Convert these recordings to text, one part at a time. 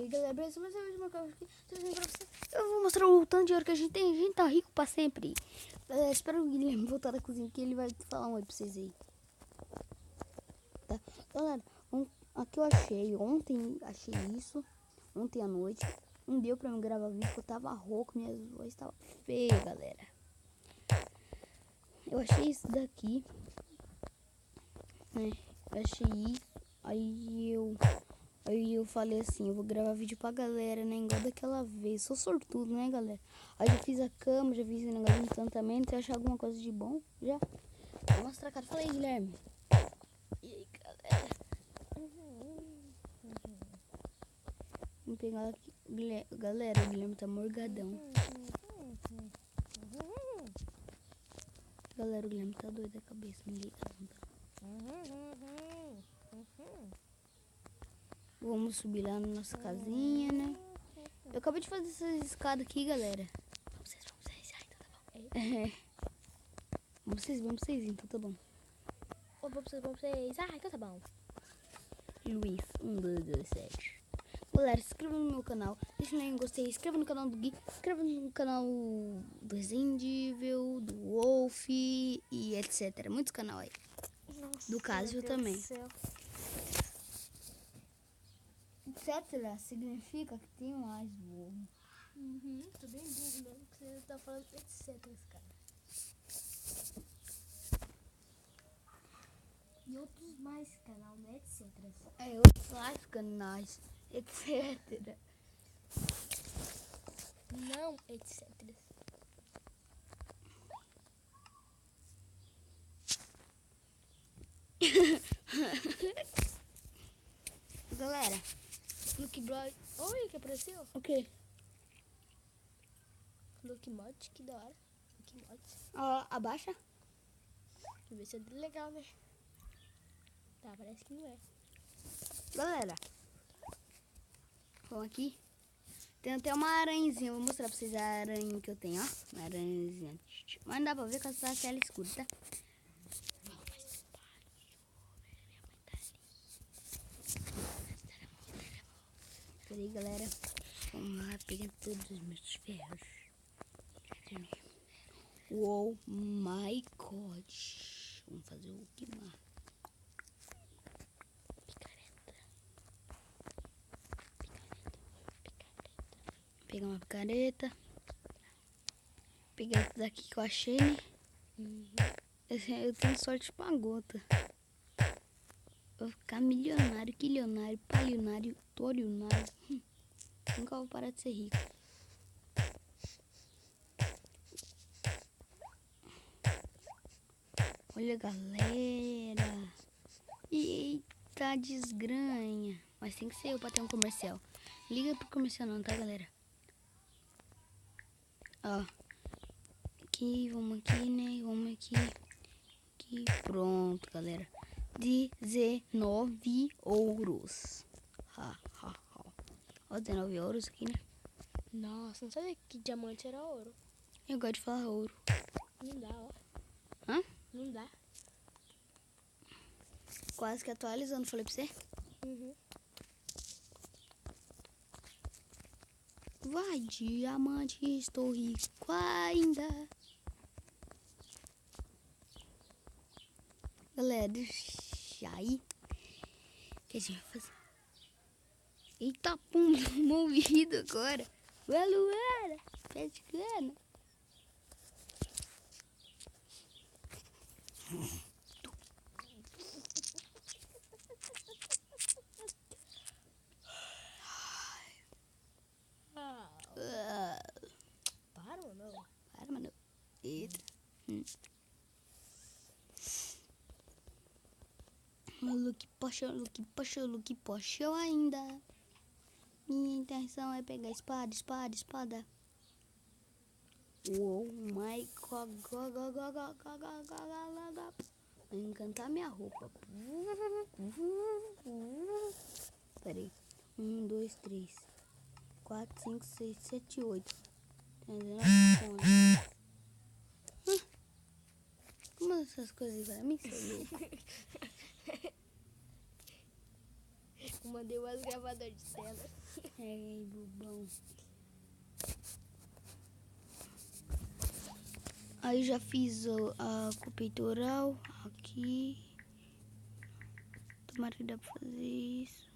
aí, galera, beleza? Mas eu vou marcar aqui. Eu vou mostrar o tanto de ouro que a gente tem. A gente tá rico pra sempre. Galera, espero o Guilherme voltar da cozinha, que ele vai falar um oi pra vocês aí. Tá? Galera, aqui eu achei. Ontem achei isso. Ontem à noite. Não deu pra eu gravar vídeo, porque eu tava rouco. Minha voz tava feia, galera. Eu achei isso daqui. Né? Eu achei isso. Aí eu falei assim, eu vou gravar vídeo pra galera, né? Igual daquela vez. Sou sortudo, né, galera? Aí já fiz a cama, já fiz o negócio de encantamento. Se achar alguma coisa de bom, já. Vou mostrar a cara. Fala aí, Guilherme. E aí, galera? Vamos pegar aqui. Galera, o Guilherme tá morgadão. Galera, o Guilherme tá doido da cabeça. Me liga, não tá? Vamos subir lá na nossa casinha, né? Eu acabei de fazer essa escada aqui, galera. Vamos vocês. Ai, então tá bom. Vamos vocês, então tá bom. Vamos vocês. Ah, então tá bom. Luiz, 1, 2, 2, 7. Galera, se inscreva no meu canal. Deixa um like em gostei. Se inscreva no canal do Gui. Se inscreva no canal do Resendível, do Wolf e etc. Muitos canais aí. Nossa, Do Casio também. Etc. Significa que tem mais burro. Tô bem burro mesmo que você tá falando etc, cara. E outros mais canal, né? Etc. É, outros mais canais, etc. Não, etc. Galera, Luke Blood. Oi, que apareceu? o quê? Luke Mod, que da hora. Luke Mod. Abaixa. Deixa eu ver se é legal, né? Tá, parece que não é. Galera, vamos aqui. Tem até uma aranhazinha. Vou mostrar pra vocês a aranha que eu tenho, ó. Uma aranhazinha. Mas não dá pra ver com essa tela escura, tá? Peraí, galera. Vamos lá pegar todos os meus ferros. Oh my god. Vamos fazer o que mais? Pegar uma picareta. Pegar esse daqui que eu achei, né? Eu tenho sorte com a gota. Vou ficar milionário, quilionário, palionário, torionário. Nunca vou parar de ser rico. Olha, galera. Eita, desgranha. Mas tem que ser eu pra ter um comercial. Liga pro comercial não, tá, galera? Ó. Aqui, vamos aqui, né? Vamos aqui. Aqui, pronto, galera. 19 ouros. Ó, 19 ouros aqui, né? Nossa, não sabia que diamante era ouro. Eu gosto de falar ouro. Não dá, ó. Hã? Não dá. Quase que atualizando, falei pra você. Vai, diamante, estou rico ainda. Galera, deixa aí. O que a gente vai fazer? Eita, pum, movido agora. Vai, Luara, pé de cana. Para, mano. Para, mano. Eita. Look poxa ainda. Minha intenção é pegar espada. Oh my god. Vou encantar minha roupa. Peraí. 1, 2, 3, 4, 5, 6, 7, 8. Como essas coisas pra mim, seu louco? Mandei umas gravadoras de tela. É, bobão. Aí já fiz a peitoral aqui. Tomara que dá pra fazer isso.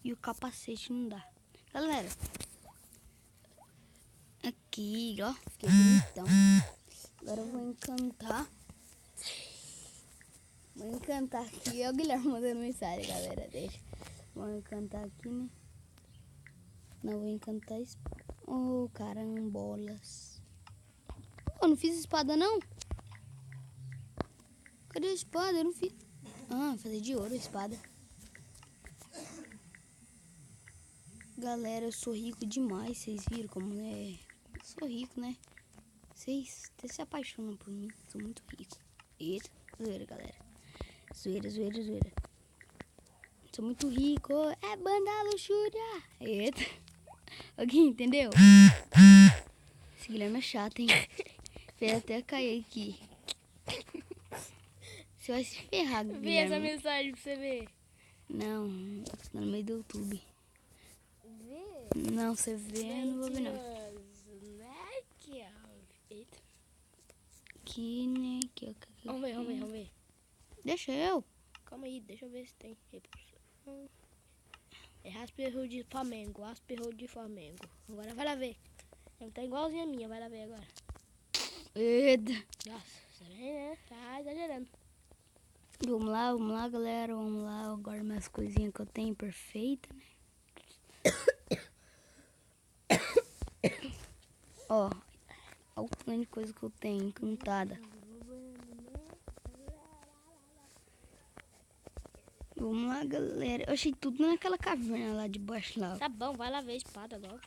E o capacete não dá. Galera, aqui, ó, fiquei bonitão. Agora eu vou encantar. Vou encantar aqui. Ó, o Guilherme mandando mensagem, galera. Deixa. Vou encantar aqui, né? Não, vou encantar espada. Oh, carambolas. Eu não fiz espada, não? Cadê a espada? Eu não fiz. Ah, fazer de ouro a espada. Galera, eu sou rico demais. Vocês viram como é? Eu sou rico, né? Vocês até se apaixonam por mim. Sou muito rico. Eita, zoeira, galera. Zoeira, zoeira, zoeira. Sou muito rico. É banda luxúria. Eita. Alguém entendeu? Esse Guilherme é chato, hein? Fez até cair aqui. Você vai se ferrar, Guilherme. Vê essa mensagem pra você ver. Não, tá no meio do YouTube. Vê. Não, você vê, eu não vou ver não. Eita. Aqui, né? Aqui, ó. Aqui. Vamos ver. Deixa eu. Calma aí, deixa eu ver se tem repulsão. É rasperro de Flamengo, rasperro de Flamengo. Agora vai lá ver. Não tá igualzinha a minha, vai lá ver agora. Eita. Nossa, você vê, né? Tá exagerando. Vamos lá, galera. Vamos lá. Agora minhas coisinhas que eu tenho perfeita, né? Ó. Olha o tanto de coisa que eu tenho encantada. Vamos lá, galera. Eu achei tudo naquela caverna lá de baixo lá. Tá bom, vai lá ver a espada logo.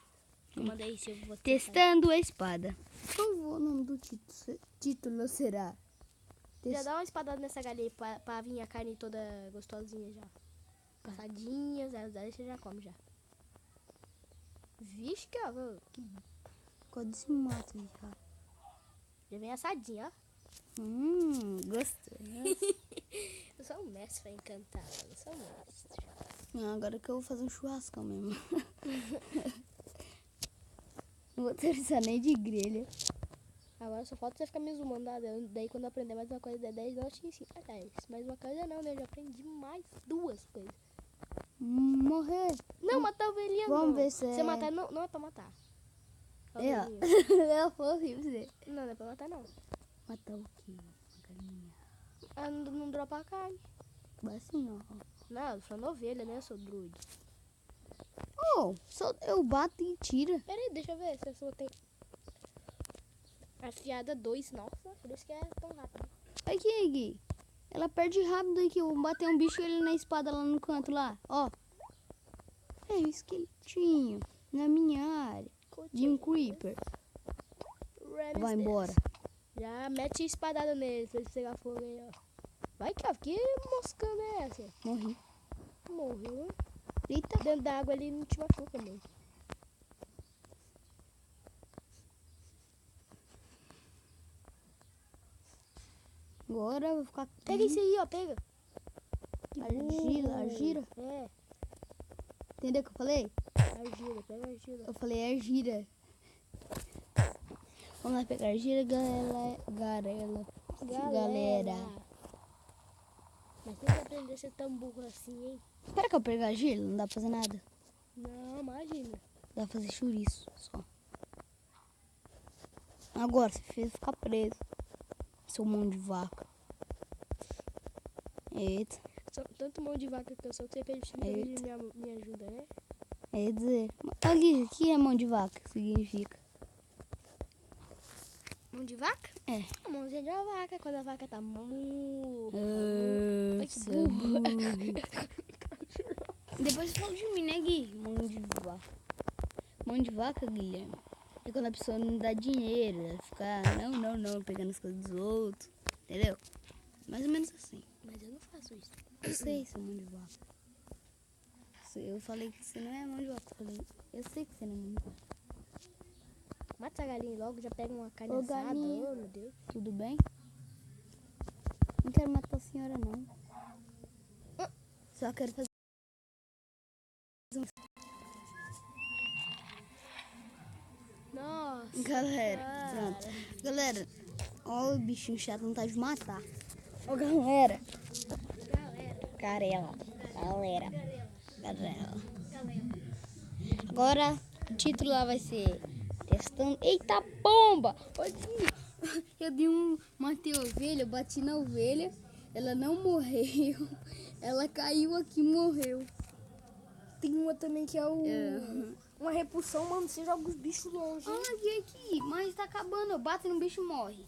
Eu mandei se eu vou ter. Testando a espada. Qual o nome do título será? Já dá uma espadada nessa galinha aí pra vir a carne toda gostosinha já. Passadinha, 0 você já come já. Vixe, que Qual se mata já? já vem assadinha, ó. Gostei. Eu sou um mestre pra encantar, eu sou um mestre. Não, agora que eu vou fazer um churrascão mesmo. Não vou precisar nem de grelha. Agora só falta você ficar me zoando. Daí quando eu aprender mais uma coisa de 10, não te ensino a 10. Mais uma coisa não, né? Eu já aprendi mais 2 coisas. Morrer. Não, matar a ovelhinha não. Vamos ver se Você é... matar não é pra matar. A É, ó. ovelhinha. Eu falei pra você. Não é pra matar não. Matar o quê? Uma galinha. Ah, não dropa a carne. Vai assim não. Não, eu tô falando ovelha, né? Eu sou druid. Oh, só eu bato e tira. Pera aí, deixa eu ver se a sua tem... Afiada 2, nossa, por isso que é tão rápido. Aqui, Gui. Ela perde rápido aqui. Eu vou bater um bicho ele na espada lá no canto lá. Ó. É um esqueletinho na minha área. De um creeper. Vai embora. Já mete espadada nele pra ele pegar fogo aí, ó. Vai cá, que moscando é essa? Morri. Morreu, né? Eita. Dentro da água ali não te machuca muito. Agora eu vou ficar aqui. Pega isso aí, ó, pega. Argira. É, Entendeu o que eu falei? argila, pega argila. Eu falei argira. Vamos lá pegar argira, galera. Mas tem que aprender a ser tão burro assim, hein? Espera que eu pegar argira, não dá pra fazer nada. Não, imagina. Dá pra fazer chouriço só. Agora você fez ficar preso. Seu mão de vaca. Eita. Tanto mão de vaca que eu sou, você pediu me ajuda, né? É dizer. Aqui, o que é mão de vaca? Significa? Mão de vaca? É. A mãozinha de uma vaca, quando a vaca tá murra. Ai, que Seu burro. Depois você fala de mim, né, Gui? Mão de vaca. Mão de vaca, Guilherme. É quando a pessoa não dá dinheiro, ela fica, não, pegando as coisas dos outros. Entendeu? Mais ou menos assim. Mas eu não faço isso. Eu sei, seu mão de vaca. Eu falei que você não é mão de vaca. Eu sei que você não é mão de vaca. Mata essa galinha logo, já pega uma carne Ô, assada. galinha. Oh, meu Deus. Tudo bem? Não quero matar a senhora, não. Só quero fazer Galera, pronto. Galera, ó o bichinho chato, não tá de matar. Ó, galera. Garela. Agora, o título lá vai ser testando. Eita, bomba! Olha aqui. Eu dei matei a ovelha, eu bati na ovelha. Ela não morreu. Ela caiu aqui e morreu. Tem uma também que é uma repulsão, mano. Você joga os bichos longe. Ah, aqui, mas tá acabando. Eu bato no bicho e morre.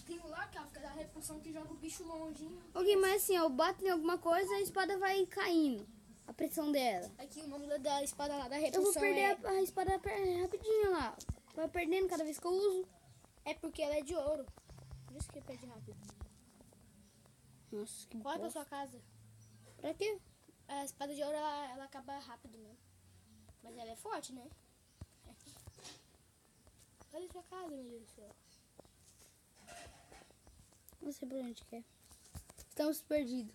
Tem lá que fica da repulsão que joga o bicho longe. Ok, mas assim, eu bato em alguma coisa, a espada vai caindo. A pressão dela. Aqui o nome da espada lá, da Eu repulsão vou perder a espada rapidinho lá. Vai perdendo cada vez que eu uso. é porque ela é de ouro. Por isso que perde rápido. Nossa, que Corre pra bosta. sua casa. Pra quê? A espada de ouro, ela acaba rápido mesmo. Mas ela é forte, né? Olha sua casa, meu Deus do céu. Não sei por onde que é. Estamos perdidos.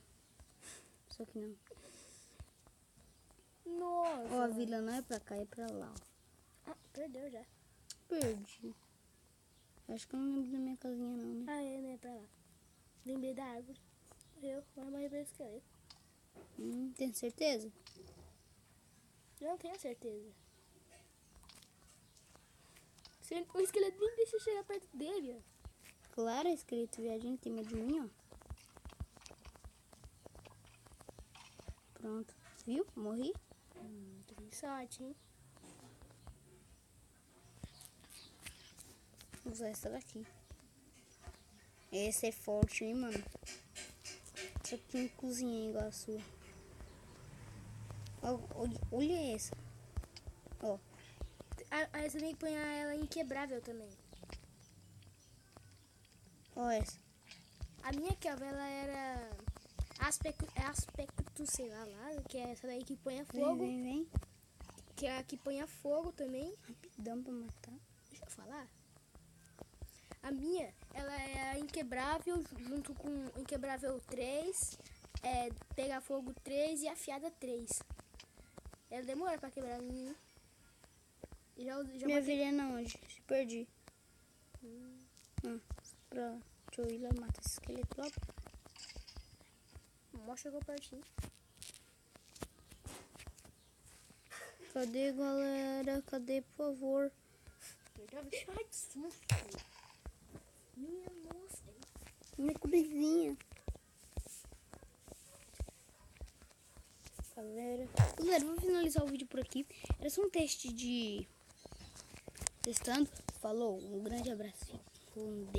Só que não. Nossa. Ó, a vila não é pra cá, é pra lá. Ó. Ah, perdeu já. Perdi. Acho que eu não lembro da minha casinha não, né? Ah, é, né? Pra lá. Lembrei da árvore. Eu, mas morri pelo esqueleto. Tem certeza? Eu não tenho certeza. O esqueleto nem deixa eu chegar perto dele, ó. Claro, é escrito viadinho em cima de mim, ó. Pronto. Viu? Morri. Tem sorte, hein? Vou usar essa daqui. Esse é forte, hein, mano? Só que tem cozinha igual a sua. Ó, olha essa. Ó. Aí você tem que pôr ela inquebrável também. Ó essa. A minha cava, ela era aspecto, sei lá, que é essa daí que põe a fogo. Vem. Que é a que põe a fogo também. Rapidão pra matar. Deixa eu falar. A minha, ela é a inquebrável junto com inquebrável 3, pega fogo 3 e afiada 3. Ela demora pra quebrar a minha. Já Minha vilha onde? Perdi. Deixa eu ir lá matar esse esqueleto logo. Mostra que eu pertinho. Cadê, galera? Cadê, por favor? Ai, que susto. Minha nossa. Minha cobrizinha. Galera, vou finalizar o vídeo por aqui. Era só um teste de... Testando. Falou, um grande abraço. Com Deus.